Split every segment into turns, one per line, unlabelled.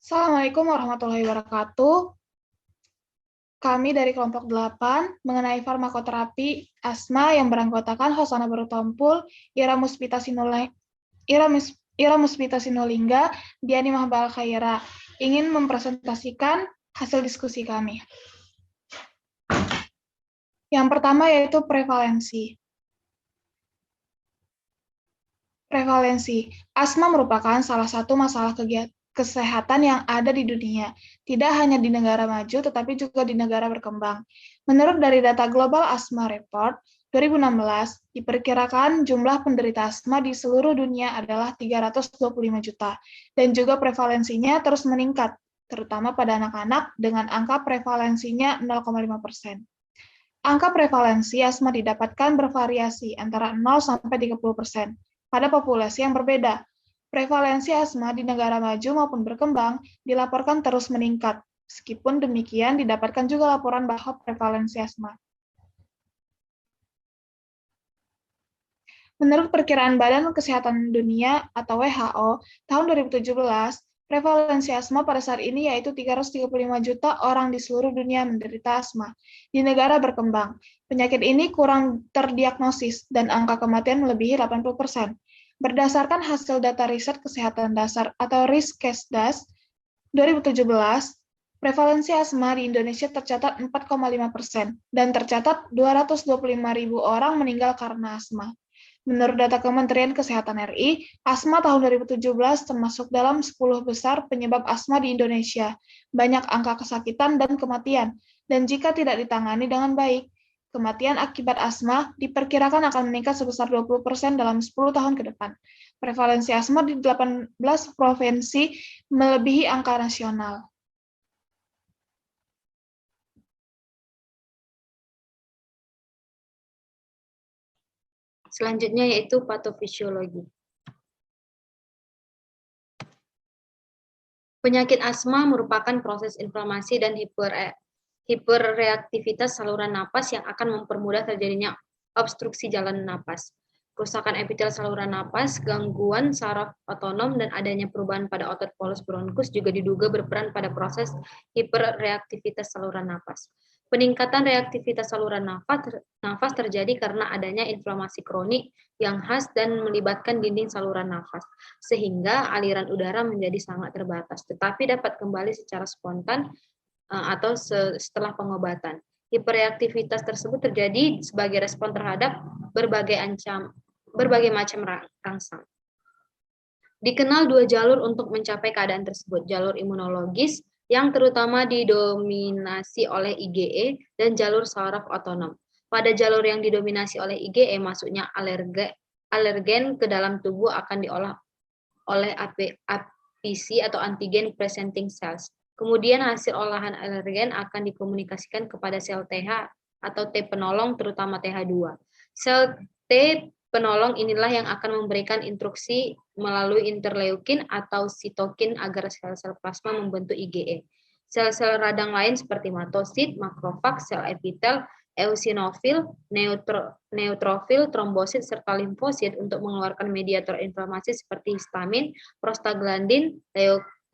Assalamualaikum warahmatullahi wabarakatuh. Kami dari kelompok 8 mengenai farmakoterapi asma yang beranggotakan Hosana Barutompul, Ira Muspita Sinolingga, Diani Mahbal Khaira, ingin mempresentasikan hasil diskusi kami. Yang pertama yaitu prevalensi. Prevalensi. Asma merupakan salah satu masalah kesehatan yang ada di dunia, tidak hanya di negara maju, tetapi juga di negara berkembang. Menurut dari data Global Asthma Report 2016, diperkirakan jumlah penderita asma di seluruh dunia adalah 325 juta, dan juga prevalensinya terus meningkat, terutama pada anak-anak dengan angka prevalensinya 0,5%. Angka prevalensi asma didapatkan bervariasi antara 0 sampai 30% pada populasi yang berbeda. Prevalensi asma di negara maju maupun berkembang dilaporkan terus meningkat. Meskipun demikian, didapatkan juga laporan bahwa prevalensi asma. Menurut perkiraan Badan Kesehatan Dunia atau WHO, tahun 2017, prevalensi asma pada saat ini yaitu 335 juta orang di seluruh dunia menderita asma. Di negara berkembang, penyakit ini kurang terdiagnosis dan angka kematian melebihi 80%. Berdasarkan hasil data riset kesehatan dasar atau Riskesdas 2017, prevalensi asma di Indonesia tercatat 4,5% dan tercatat 225.000 orang meninggal karena asma. Menurut data Kementerian Kesehatan RI, asma tahun 2017 termasuk dalam 10 besar penyebab asma di Indonesia. Banyak angka kesakitan dan kematian, dan jika tidak ditangani dengan baik, kematian akibat asma diperkirakan akan meningkat sebesar 20% dalam 10 tahun ke depan. Prevalensi asma di 18 provinsi melebihi angka nasional.
Selanjutnya yaitu patofisiologi. Penyakit asma merupakan proses inflamasi dan hiperreaktivitas saluran napas yang akan mempermudah terjadinya obstruksi jalan napas, kerusakan epitel saluran napas, gangguan saraf otonom, dan adanya perubahan pada otot polus bronkus juga diduga berperan pada proses hiperreaktivitas saluran napas. Peningkatan reaktivitas saluran nafas terjadi karena adanya inflamasi kronik yang khas dan melibatkan dinding saluran nafas, sehingga aliran udara menjadi sangat terbatas, tetapi dapat kembali secara spontan atau setelah pengobatan. Hiperreaktivitas tersebut terjadi sebagai respon terhadap berbagai macam rangsang. Dikenal dua jalur untuk mencapai keadaan tersebut, jalur imunologis yang terutama didominasi oleh IgE dan jalur saraf otonom. Pada jalur yang didominasi oleh IgE, masuknya alergen ke dalam tubuh akan diolah oleh APC atau antigen presenting cells. Kemudian hasil olahan alergen akan dikomunikasikan kepada sel TH atau T penolong, terutama TH2. Sel T penolong inilah yang akan memberikan instruksi melalui interleukin atau sitokin agar sel-sel plasma membentuk IgE. Sel-sel radang lain seperti matosit, makrofag, sel epitel, eosinofil, neutrofil, trombosit, serta limfosit untuk mengeluarkan mediator inflamasi seperti histamin, prostaglandin,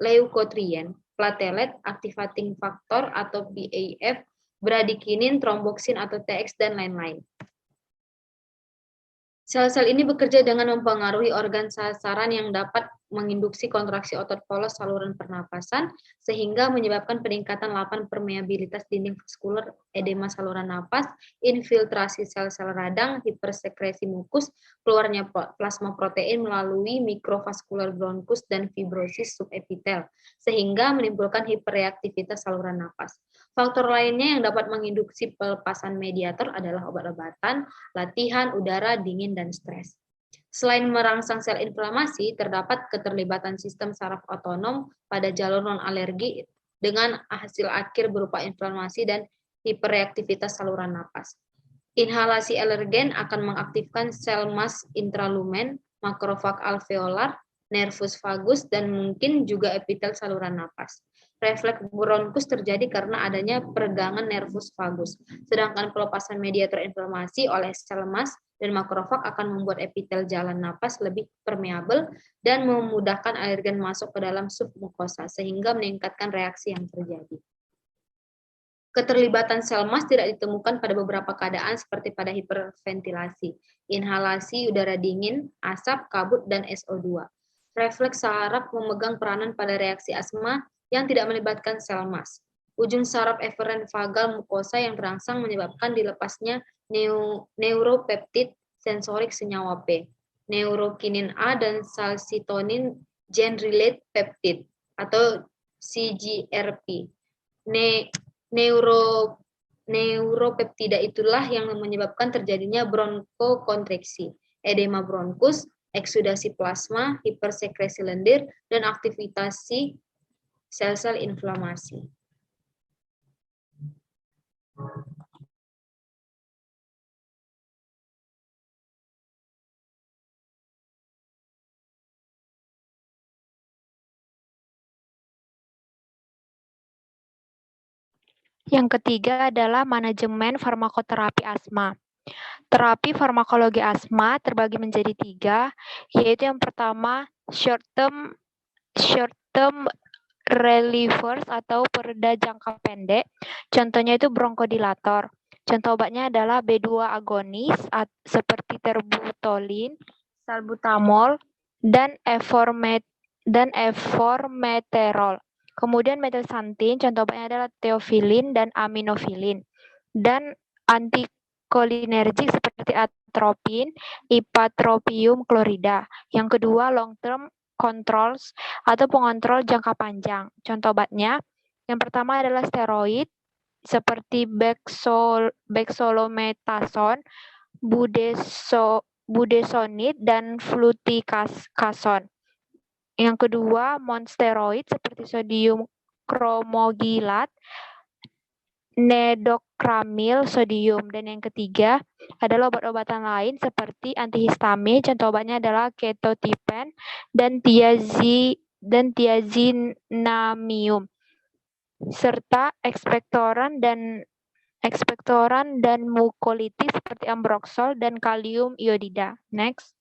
leukotrien, platelet, activating factor atau BAF, bradikinin, tromboksin atau TX, dan lain-lain. Sel-sel ini bekerja dengan mempengaruhi organ sasaran yang dapat menginduksi kontraksi otot polos saluran pernapasan, sehingga menyebabkan peningkatan lapan permeabilitas dinding vaskuler, edema saluran napas, infiltrasi sel-sel radang, hipersekresi mukus, keluarnya plasma protein melalui mikrovaskular bronkus, dan fibrosis subepitel, sehingga menimbulkan hiperreaktivitas saluran napas. Faktor lainnya yang dapat menginduksi pelepasan mediator adalah obat-obatan, latihan, udara, dingin, dan stres. Selain merangsang sel inflamasi, terdapat keterlibatan sistem saraf otonom pada jalur non-alergi dengan hasil akhir berupa inflamasi dan hiperreaktivitas saluran napas. Inhalasi alergen akan mengaktifkan sel mas intralumen, makrofag alveolar, nervus vagus, dan mungkin juga epitel saluran napas. Refleks bronkus terjadi karena adanya peregangan nervus vagus, sedangkan pelepasan mediator inflamasi oleh sel lemas dan makrofag akan membuat epitel jalan napas lebih permeabel dan memudahkan alergen masuk ke dalam submukosa, sehingga meningkatkan reaksi yang terjadi. Keterlibatan sel lemas tidak ditemukan pada beberapa keadaan seperti pada hiperventilasi, inhalasi udara dingin, asap, kabut, dan SO2. Refleks saraf memegang peranan pada reaksi asma yang tidak melibatkan sel lemas. Ujung saraf eferen vagal mukosa yang terangsang menyebabkan dilepasnya neuropeptid sensorik senyawa P, neurokinin A, dan calcitonin gene-related peptide atau CGRP. Neuropeptida itulah yang menyebabkan terjadinya bronkokontriksi, edema bronkus, eksudasi plasma, hipersekresi lendir, dan aktivasi sel-sel inflamasi.
Yang ketiga adalah manajemen farmakoterapi asma. Terapi farmakologi asma terbagi menjadi 3, yaitu yang pertama short term relievers atau pereda jangka pendek. Contohnya itu bronkodilator. Contoh obatnya adalah B2 agonis seperti terbutolin, salbutamol, dan eformeterol. Kemudian metilsantin, contoh obatnya adalah teofilin dan aminofilin. Dan antikolinergik seperti atropin, ipatropium klorida. Yang kedua, long term controls atau pengontrol jangka panjang. Contoh obatnya, yang pertama adalah steroid seperti bexolometason, budesonide, dan fluticasone. Yang kedua, monsteroid seperti sodium kromogilat, nedokramil sodium. Dan yang ketiga adalah obat-obatan lain seperti antihistamin, contoh obatnya adalah ketotipen dan tiazinamide, serta ekspektoran dan mukolitis seperti ambroxol dan kalium iodida. Next.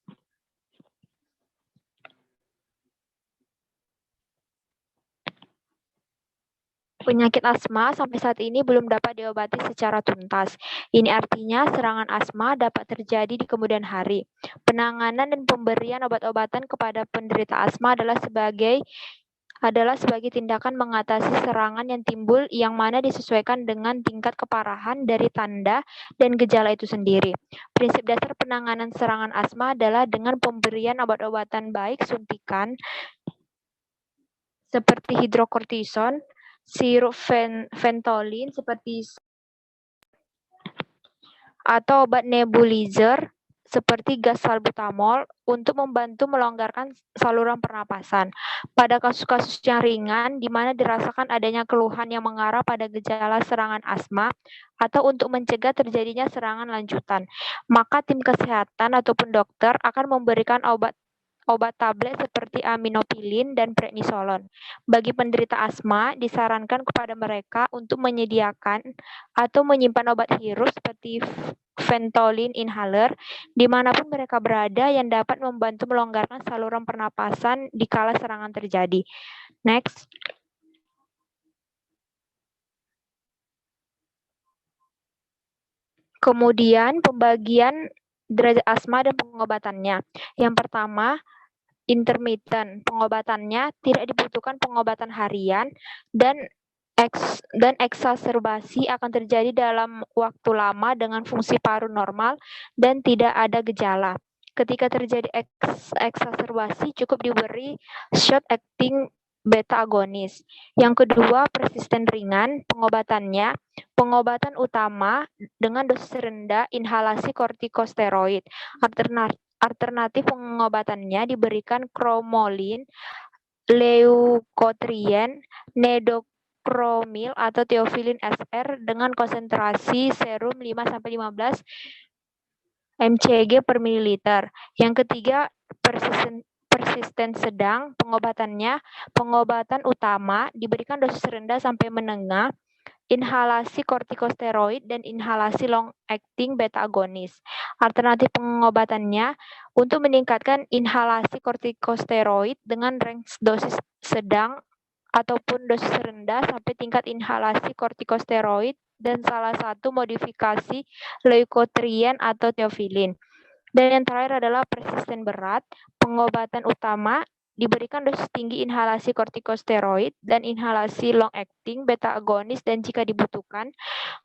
Penyakit asma sampai saat ini belum dapat diobati secara tuntas. Ini artinya serangan asma dapat terjadi di kemudian hari. Penanganan dan pemberian obat-obatan kepada penderita asma adalah sebagai tindakan mengatasi serangan yang timbul yang mana disesuaikan dengan tingkat keparahan dari tanda dan gejala itu sendiri. Prinsip dasar penanganan serangan asma adalah dengan pemberian obat-obatan baik suntikan seperti hidrokortison, sirup Ventolin seperti atau obat nebulizer seperti gas salbutamol untuk membantu melonggarkan saluran pernapasan. Pada kasus-kasus yang ringan di mana dirasakan adanya keluhan yang mengarah pada gejala serangan asma atau untuk mencegah terjadinya serangan lanjutan, maka tim kesehatan ataupun dokter akan memberikan obat tablet seperti aminofilin dan prednisolon. Bagi penderita asma, disarankan kepada mereka untuk menyediakan atau menyimpan obat hirup seperti Ventolin inhaler dimanapun mereka berada yang dapat membantu melonggarkan saluran pernapasan di kala serangan terjadi. Next. Kemudian pembagian derajat asma dan pengobatannya. Yang pertama, intermittent. Pengobatannya tidak dibutuhkan pengobatan harian dan eksaserbasi akan terjadi dalam waktu lama dengan fungsi paru normal dan tidak ada gejala. Ketika terjadi eksaserbasi cukup diberi short acting beta agonis. Yang kedua, persisten ringan. Pengobatan utama dengan dosis rendah inhalasi kortikosteroid. Alternatif pengobatannya diberikan kromolin, leukotrien, nedokromil atau teofilin SR dengan konsentrasi serum 5-15 mcg per mililiter. Yang ketiga, persisten sedang, pengobatan utama diberikan dosis rendah sampai menengah, inhalasi kortikosteroid dan inhalasi long-acting beta-agonis. Alternatif pengobatannya untuk meningkatkan inhalasi kortikosteroid dengan range dosis sedang ataupun dosis rendah sampai tingkat inhalasi kortikosteroid dan salah satu modifikasi leukotrien atau teofilin. Dan yang terakhir adalah persisten berat. Pengobatan utama diberikan dosis tinggi inhalasi kortikosteroid dan inhalasi long-acting beta-agonis dan jika dibutuhkan,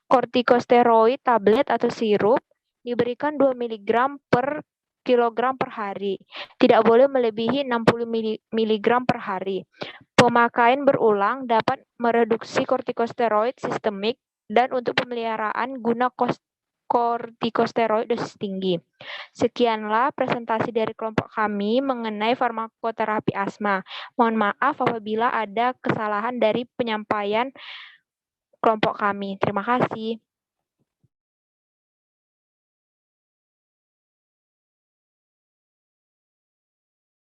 kortikosteroid tablet atau sirup diberikan 2 mg per kilogram per hari. Tidak boleh melebihi 60 mg per hari. Pemakaian berulang dapat mereduksi kortikosteroid sistemik dan untuk pemeliharaan guna kortikosteroid dosis tinggi. Sekianlah presentasi dari kelompok kami mengenai farmakoterapi asma. Mohon maaf apabila ada kesalahan dari penyampaian kelompok kami. Terima kasih.